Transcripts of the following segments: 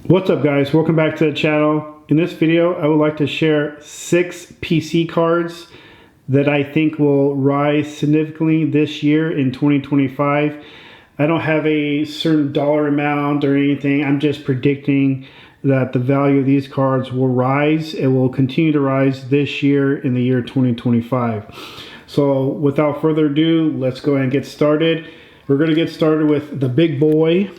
What's up, guys? Welcome back to the channel. In this video, I would like to share 6 PC cards that I think will rise significantly this year in 2025. I don't have a certain dollar amount or anything. I'm just predicting that the value of these cards will rise. It will continue to rise this year in the year 2025. So without further ado, let's go ahead and get started. We're going to get started with the big boy.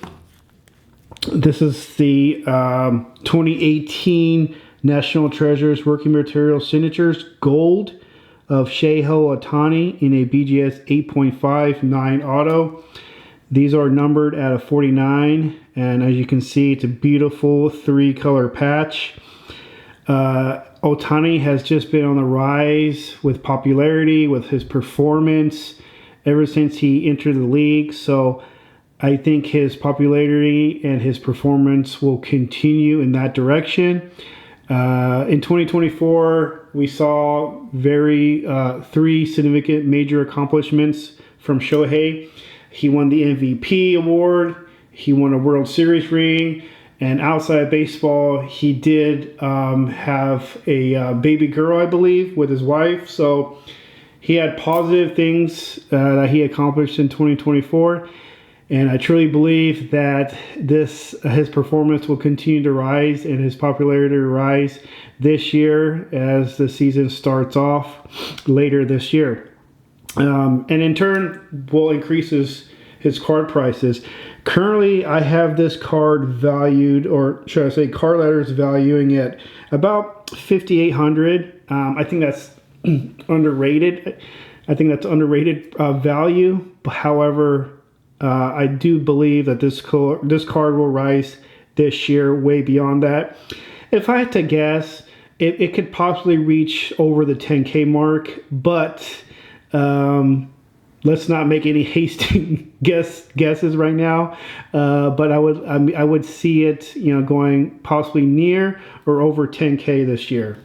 This is the 2018 National Treasures Working Material Signatures Gold of Shohei Ohtani in a BGS 8.59 auto. These are numbered at a 49, and as you can see, it's a beautiful 3-color patch. Ohtani has just been on the rise with popularity, with his performance ever since he entered the league. So I think his popularity and his performance will continue in that direction. In 2024, we saw 3 significant major accomplishments from Shohei. He won the MVP award, he won a World Series ring, and outside of baseball, he did have a baby girl, I believe, with his wife. So he had positive things that he accomplished in 2024. And I truly believe that his performance will continue to rise and his popularity to rise this year as the season starts off later this year. And in turn will increase his card prices. Currently, I have this card valued, or should I say card letters valuing at about $5,800. I think that's underrated. I think that's underrated value. However, I do believe that this card will rise this year way beyond that. If I had to guess, it could possibly reach over the 10K mark, but let's not make any hasty guesses right now. But I would see it, going possibly near or over 10K this year.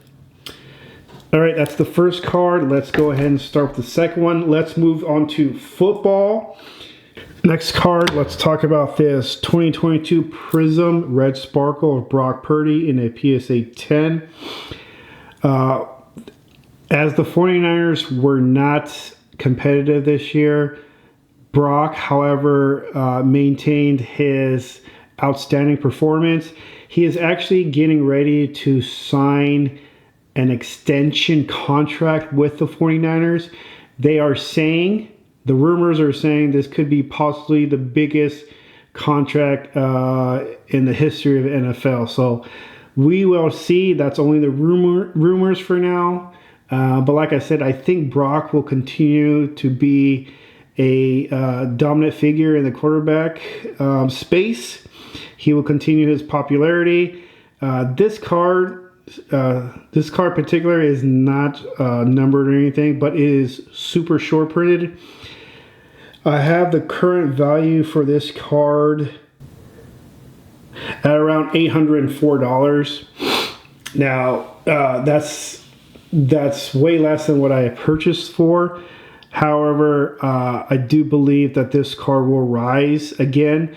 All right, that's the first card. Let's go ahead and start with the second one. Let's move on to football. Next card, let's talk about this 2022 Prism Red Sparkle of Brock Purdy in a PSA 10. As the 49ers were not competitive this year, Brock, however, maintained his outstanding performance. He is actually getting ready to sign an extension contract with the 49ers. The rumors are saying this could be possibly the biggest contract in the history of NFL. So we will see. That's only the rumors for now. But like I said, I think Brock will continue to be a dominant figure in the quarterback space. He will continue his popularity. This card particular is not numbered or anything, but it is super short printed. I have the current value for this card at around $804. Now, that's way less than what I purchased for. However, I do believe that this card will rise again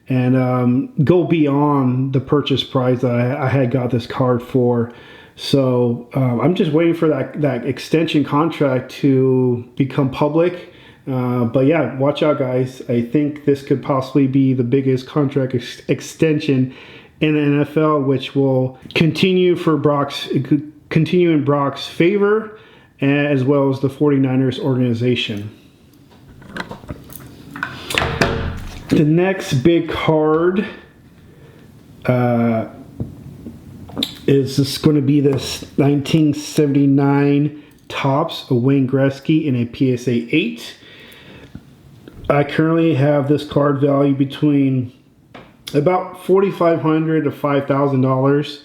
and go beyond the purchase price that I had got this card for. So I'm just waiting for that extension contract to become public. But yeah, watch out, guys. I think this could possibly be the biggest contract extension in the NFL, which will continue in Brock's favor, as well as the 49ers organization. The next big card is just going to be this 1979 Topps of Wayne Gretzky in a PSA 8. I currently have this card value between about $4,500 to $5,000.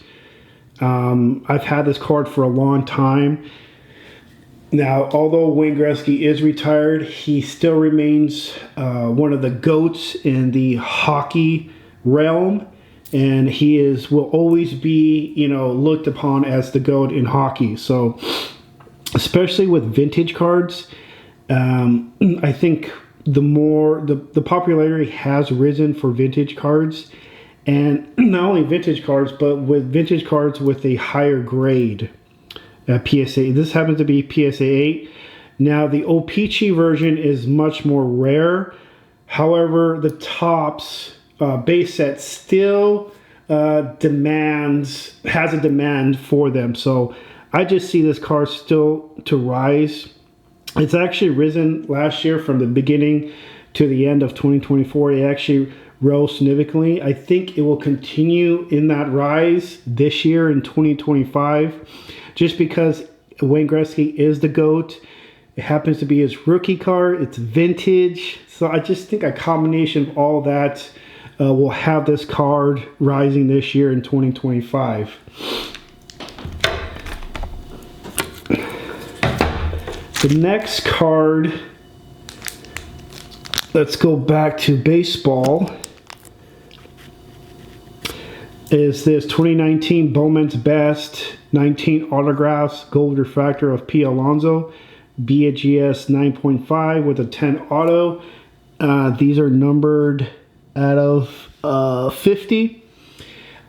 I've had this card for a long time. Now, although Wayne Gretzky is retired, he still remains one of the GOATs in the hockey realm, and will always be, looked upon as the GOAT in hockey. So, especially with vintage cards, I think the popularity has risen for vintage cards, And not only vintage cards, but with vintage cards with a higher grade PSA. This happens to be PSA 8. Now, the O-Pee-Chee version is much more rare. However, the Topps base set still has a demand for them. So I just see this card still to rise. It's actually risen last year from the beginning to the end of 2024. It actually rose significantly. I think it will continue in that rise this year in 2025, just because Wayne Gretzky is the GOAT. It happens to be his rookie card. It's vintage. So I just think a combination of all that will have this card rising this year in 2025. The next card, let's go back to baseball, is this 2019 Bowman's Best 19 autographs gold refractor of P. Alonso, BAGS 9.5 with a 10 auto. These are numbered out of 50.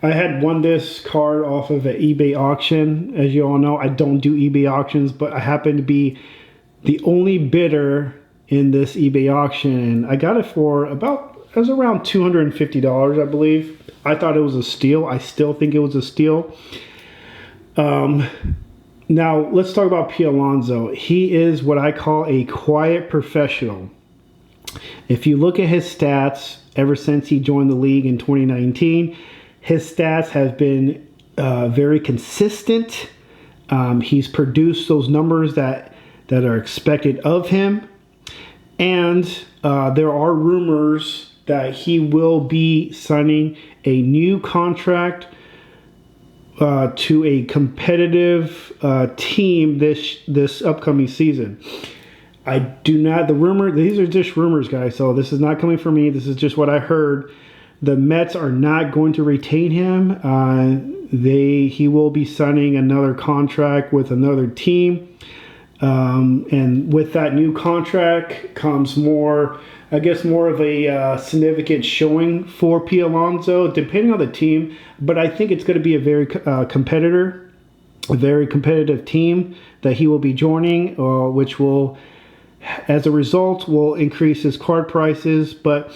I had won this card off of an eBay auction. As you all know, I don't do eBay auctions, but I happen to be the only bidder in this eBay auction, and I got it for it was around $250, I believe. I thought it was a steal. I still think it was a steal. Now, let's talk about P. Alonso. He is what I call a quiet professional. If you look at his stats, ever since he joined the league in 2019, his stats have been very consistent. He's produced those numbers that are expected of him. And there are rumors that he will be signing a new contract to a competitive team this upcoming season. I do not, these are just rumors, guys, so this is not coming from me. This is just what I heard. The Mets are not going to retain him. He will be signing another contract with another team. And with that new contract comes more of a significant showing for P. Alonso, depending on the team. But I think it's going to be a very competitive team that he will be joining, which will, as a result, will increase his card prices. But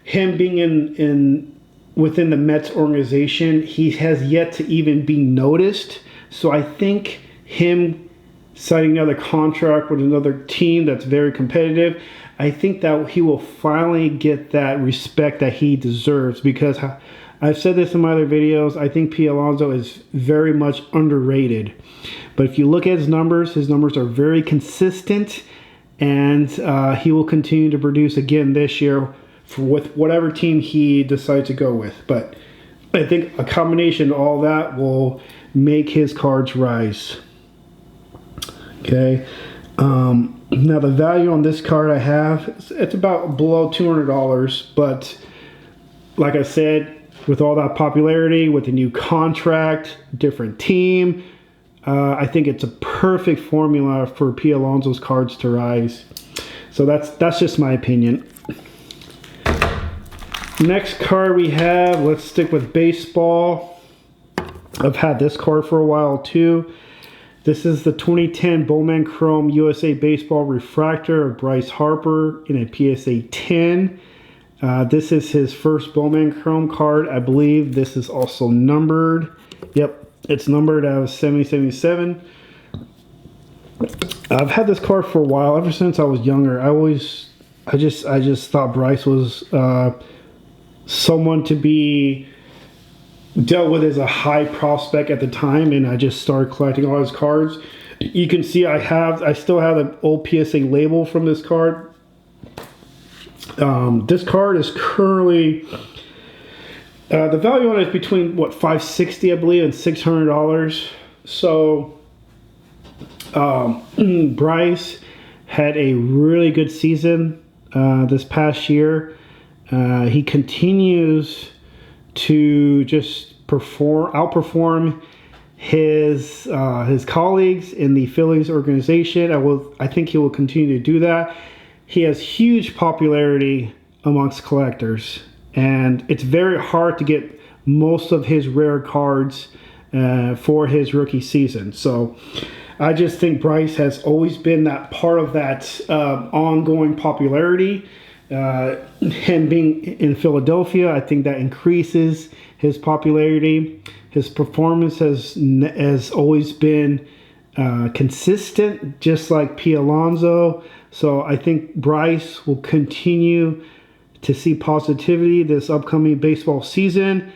him being within the Mets organization, he has yet to even be noticed. So I think him signing another contract with another team that's very competitive, I think that he will finally get that respect that he deserves, because I've said this in my other videos, I think P. Alonso is very much underrated. But if you look at his numbers are very consistent, and he will continue to produce again this year with whatever team he decides to go with. But I think a combination of all that will make his cards rise. Okay. Now the value on this card I have, it's about below $200, but like I said, with all that popularity, with the new contract, different team, I think it's a perfect formula for P. Alonso's cards to rise. So that's just my opinion. Next card we have, let's stick with baseball. I've had this card for a while too. This is the 2010 Bowman Chrome USA Baseball Refractor of Bryce Harper in a PSA 10. This is his first Bowman Chrome card. I believe this is also numbered. Yep, it's numbered as 7077. I've had this card for a while, ever since I was younger. I just thought Bryce was someone to be dealt with as a high prospect at the time, and I just started collecting all his cards. You can see I still have an old PSA label from this card. This card is currently the value on it is between $560, I believe, and $600. So Bryce had a really good season this past year. He continues to just outperform his colleagues in the Phillies organization. I think he will continue to do that. He has huge popularity amongst collectors. and it's very hard to get most of his rare cards for his rookie season. So I just think Bryce has always been that part of that ongoing popularity. Him being in Philadelphia, I think that increases his popularity. His performance has always been consistent, just like P. Alonso. So I think Bryce will continue to see positivity this upcoming baseball season,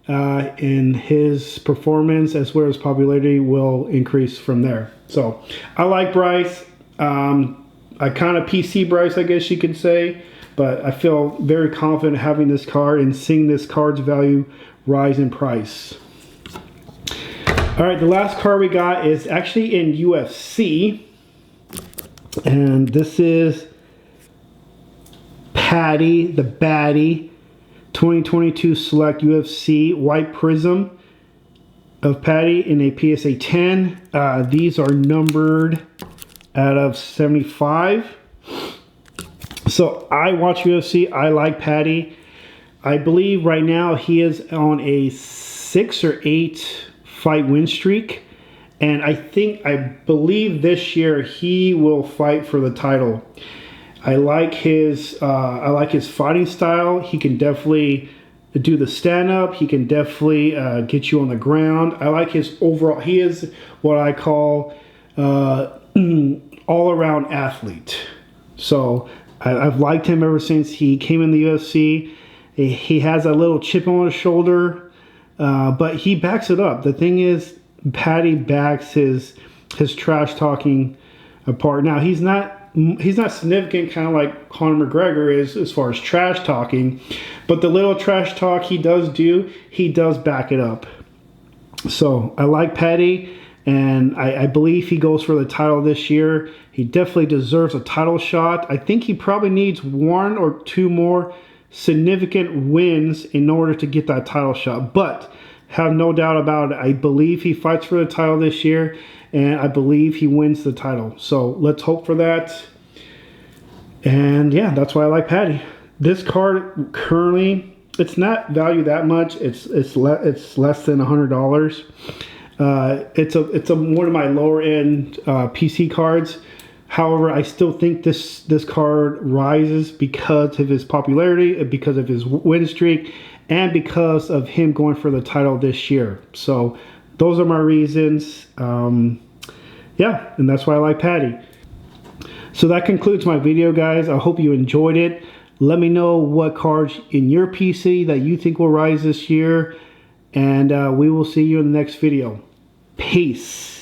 and his performance as well as popularity will increase from there. So I like Bryce. I kind of PC Bryce, I guess you could say, but I feel very confident having this card and seeing this card's value rise in price. All right, the last card we got is actually in UFC, and this is Patty the Batty 2022 Select UFC White Prism of Patty in a PSA 10. These are numbered out of 75. So I watch UFC. I like Patty. I believe right now he is on a 6 or 8 fight win streak, and I believe this year he will fight for the title. I like his fighting style. He can definitely do the stand up. He can definitely get you on the ground. I like his overall. He is what I call all around athlete. So I've liked him ever since he came in the UFC. He has a little chip on his shoulder, but he backs it up. The thing is, Patty backs his trash talking apart. Now he's not significant, kind of like Conor McGregor is as far as trash talking, but the little trash talk he does back it up. So I like Patty, and I believe he goes for the title this year. He definitely deserves a title shot. I think he probably needs 1 or 2 more significant wins in order to get that title shot, but have no doubt about it, I believe he fights for the title this year, and I believe he wins the title. So let's hope for that. And yeah, that's why I like Patty. This card currently, it's not valued that much. It's less than $100. It's one of my lower end PC cards. However, I still think this card rises because of his popularity, because of his win streak, and because of him going for the title this year. So those are my reasons. Yeah, and that's why I like Patty. So that concludes my video, guys. I hope you enjoyed it. Let me know what cards in your PC that you think will rise this year, and we will see you in the next video. Peace.